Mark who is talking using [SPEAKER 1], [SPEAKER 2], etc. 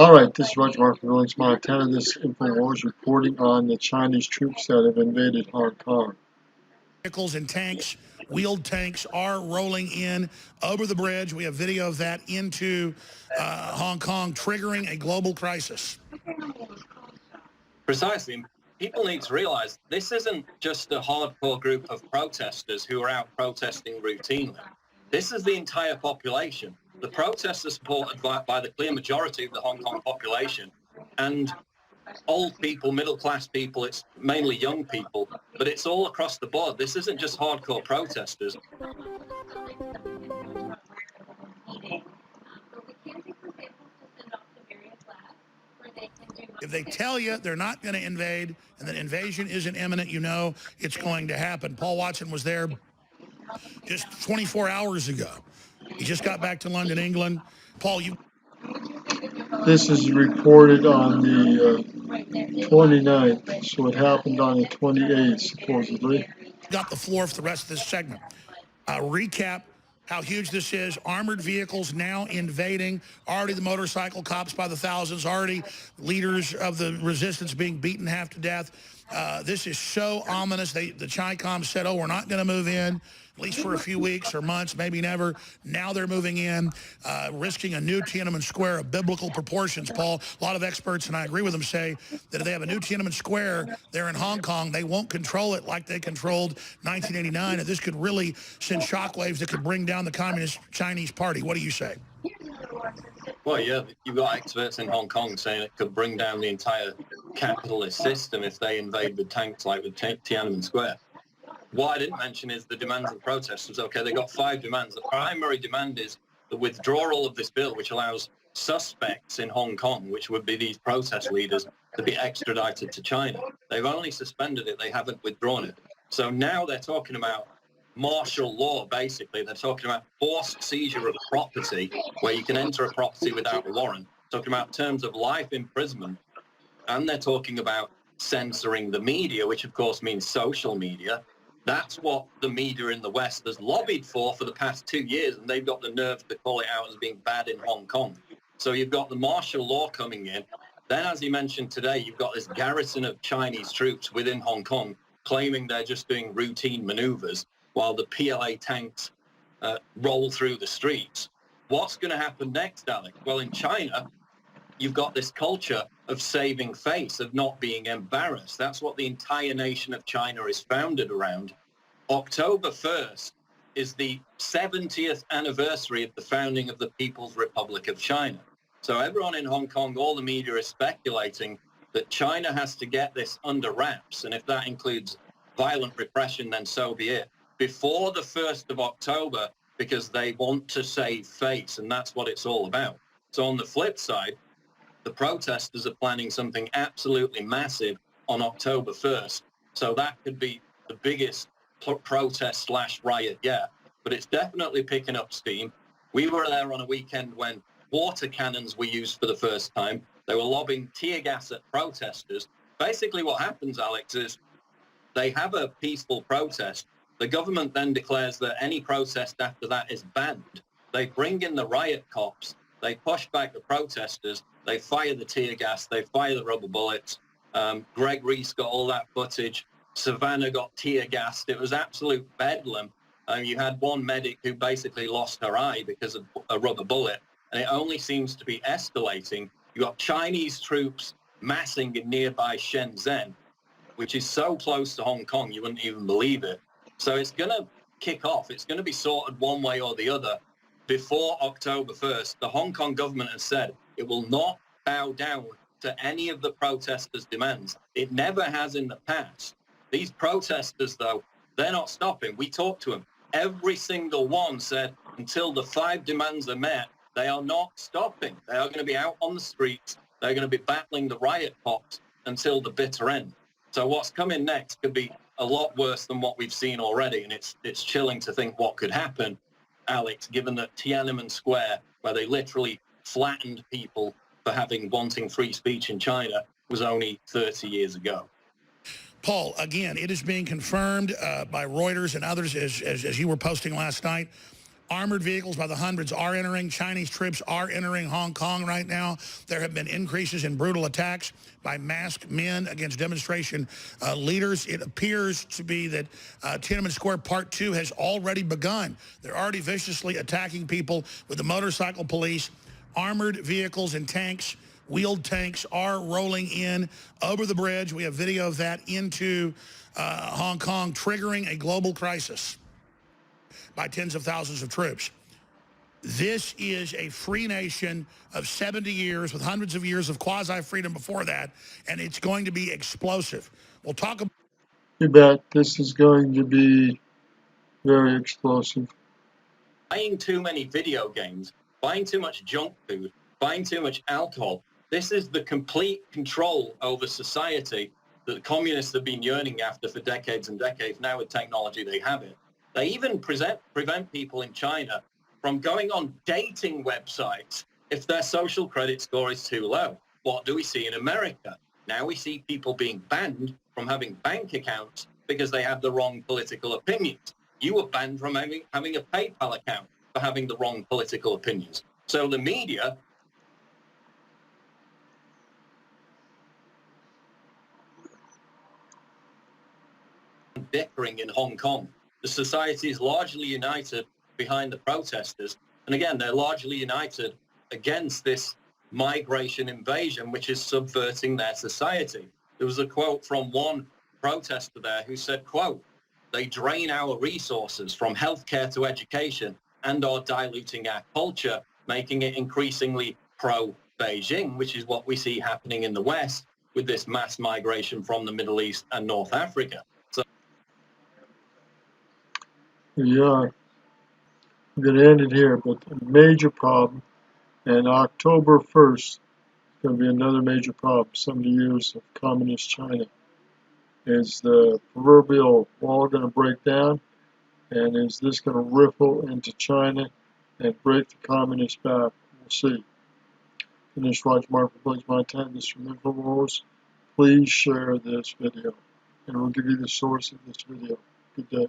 [SPEAKER 1] All right, this is Roger Mark from Billings, Montana. This InfoWars reporting on the Chinese troops that have invaded Hong Kong.
[SPEAKER 2] Vehicles and tanks, wheeled tanks are rolling in over the bridge. We have video of that into Hong Kong, triggering a global crisis.
[SPEAKER 3] Precisely. People need to realize this isn't just a hardcore group of protesters who are out protesting routinely. This is the entire population. The protests are supported by the clear majority of the Hong Kong population, and old people, middle-class people, it's mainly young people, but it's all across the board. This isn't just hardcore protesters.
[SPEAKER 2] If they tell you they're not going to invade and that invasion isn't imminent, you know it's going to happen. Paul Watson was there just 24 hours ago. He just got back to London, England. Paul, you...
[SPEAKER 1] This is reported on the 29th, so it happened on the 28th, supposedly.
[SPEAKER 2] got the floor for the rest of this segment. Recap how huge this is. Armored vehicles now invading. Already the motorcycle cops by the thousands. Already leaders of the resistance being beaten half to death. This is so ominous. The Chi-Com said, oh, we're not going to move in, at least for a few weeks or months, maybe never. Now they're moving in, risking a new Tiananmen Square of biblical proportions, Paul. A lot of experts, and I agree with them, say that if they have a new Tiananmen Square there in Hong Kong, they won't control it like they controlled 1989. And this could really send shockwaves that could bring down the Communist Chinese Party. What do you say?
[SPEAKER 3] Well, yeah, you've got experts in Hong Kong saying it could bring down the entire capitalist system if they invade with tanks like with Tiananmen Square. What I didn't mention is the demands of the protesters. Okay, they got 5 demands. The primary demand is the withdrawal of this bill, which allows suspects in Hong Kong, which would be these protest leaders, to be extradited to China. They've only suspended it. They haven't withdrawn it. So now they're talking about martial law, basically. They're talking about forced seizure of property, where you can enter a property without a warrant. Talking about terms of life imprisonment. And they're talking about censoring the media, which of course means social media. That's what the media in the West has lobbied for the past 2 years, and they've got the nerve to call it out as being bad in Hong Kong. So you've got the martial law coming in. Then, as you mentioned today, you've got this garrison of Chinese troops within Hong Kong claiming they're just doing routine maneuvers while the PLA tanks roll through the streets. What's going to happen next, Alex? Well, in China, you've got this culture of saving face, of not being embarrassed. That's what the entire nation of China is founded around. October 1st is the 70th anniversary of the founding of the People's Republic of China. So everyone in Hong Kong, all the media is speculating that China has to get this under wraps. And if that includes violent repression, then so be it. Before the 1st of October, because they want to save face, and that's what it's all about. So on the flip side, the protesters are planning something absolutely massive on October 1st. So that could be the biggest protest / riot yet. But it's definitely picking up steam. We were there on a weekend when water cannons were used for the first time. They were lobbing tear gas at protesters. Basically what happens, Alex, is they have a peaceful protest. The government then declares that any protest after that is banned. They bring in the riot cops. They push back the protesters. They fire the tear gas. They fire the rubber bullets. Greg Reese got all that footage. Savannah got tear gassed. It was absolute bedlam. You had one medic who basically lost her eye because of a rubber bullet. And it only seems to be escalating. You got Chinese troops massing in nearby Shenzhen, which is so close to Hong Kong, you wouldn't even believe it. So it's going to kick off. It's going to be sorted one way or the other before October 1st. The Hong Kong government has said it will not bow down to any of the protesters' demands. It never has in the past. These protesters, though, they're not stopping. We talked to them. Every single one said until the 5 demands are met, they are not stopping. They are going to be out on the streets. They're going to be battling the riot cops until the bitter end. So what's coming next could be a lot worse than what we've seen already. And it's chilling to think what could happen, Alex, given that Tiananmen Square, where they literally flattened people for wanting free speech in China, was only 30 years ago.
[SPEAKER 2] Paul, again, it is being confirmed by Reuters and others, as you were posting last night. Armored vehicles by the hundreds are entering. Chinese troops are entering Hong Kong right now. There have been increases in brutal attacks by masked men against demonstration leaders. It appears to be that Tiananmen Square Part 2 has already begun. They're already viciously attacking people with the motorcycle police. Armored vehicles and tanks, wheeled tanks are rolling in over the bridge. We have video of that into Hong Kong, triggering a global crisis by tens of thousands of troops. This is a free nation of 70 years with hundreds of years of quasi-freedom before that, and it's going to be explosive. We'll talk about...
[SPEAKER 1] You bet this is going to be very explosive.
[SPEAKER 3] Buying too many video games, buying too much junk food, buying too much alcohol. This is the complete control over society that the communists have been yearning after for decades and decades. Now with technology, they have it. They even prevent people in China from going on dating websites if their social credit score is too low. What do we see in America? Now we see people being banned from having bank accounts because they have the wrong political opinions. You were banned from having a PayPal account for having the wrong political opinions. So the media bickering in Hong Kong. The society is largely united behind the protesters. And again, they're largely united against this migration invasion, which is subverting their society. There was a quote from one protester there who said, quote, "They drain our resources from healthcare to education and are diluting our culture, making it increasingly pro-Beijing," which is what we see happening in the West with this mass migration from the Middle East and North Africa. So,
[SPEAKER 1] Yeah, I'm going to end it here, but a major problem, and October 1st is going to be another major problem. 70 years of communist China. Is the proverbial wall going to break down? And is this going to ripple into China and break the communists back? We'll see. Finish Roger Martin for Montana. This is from InfoWars. Please share this video, and we'll give you the source of this video. Good day.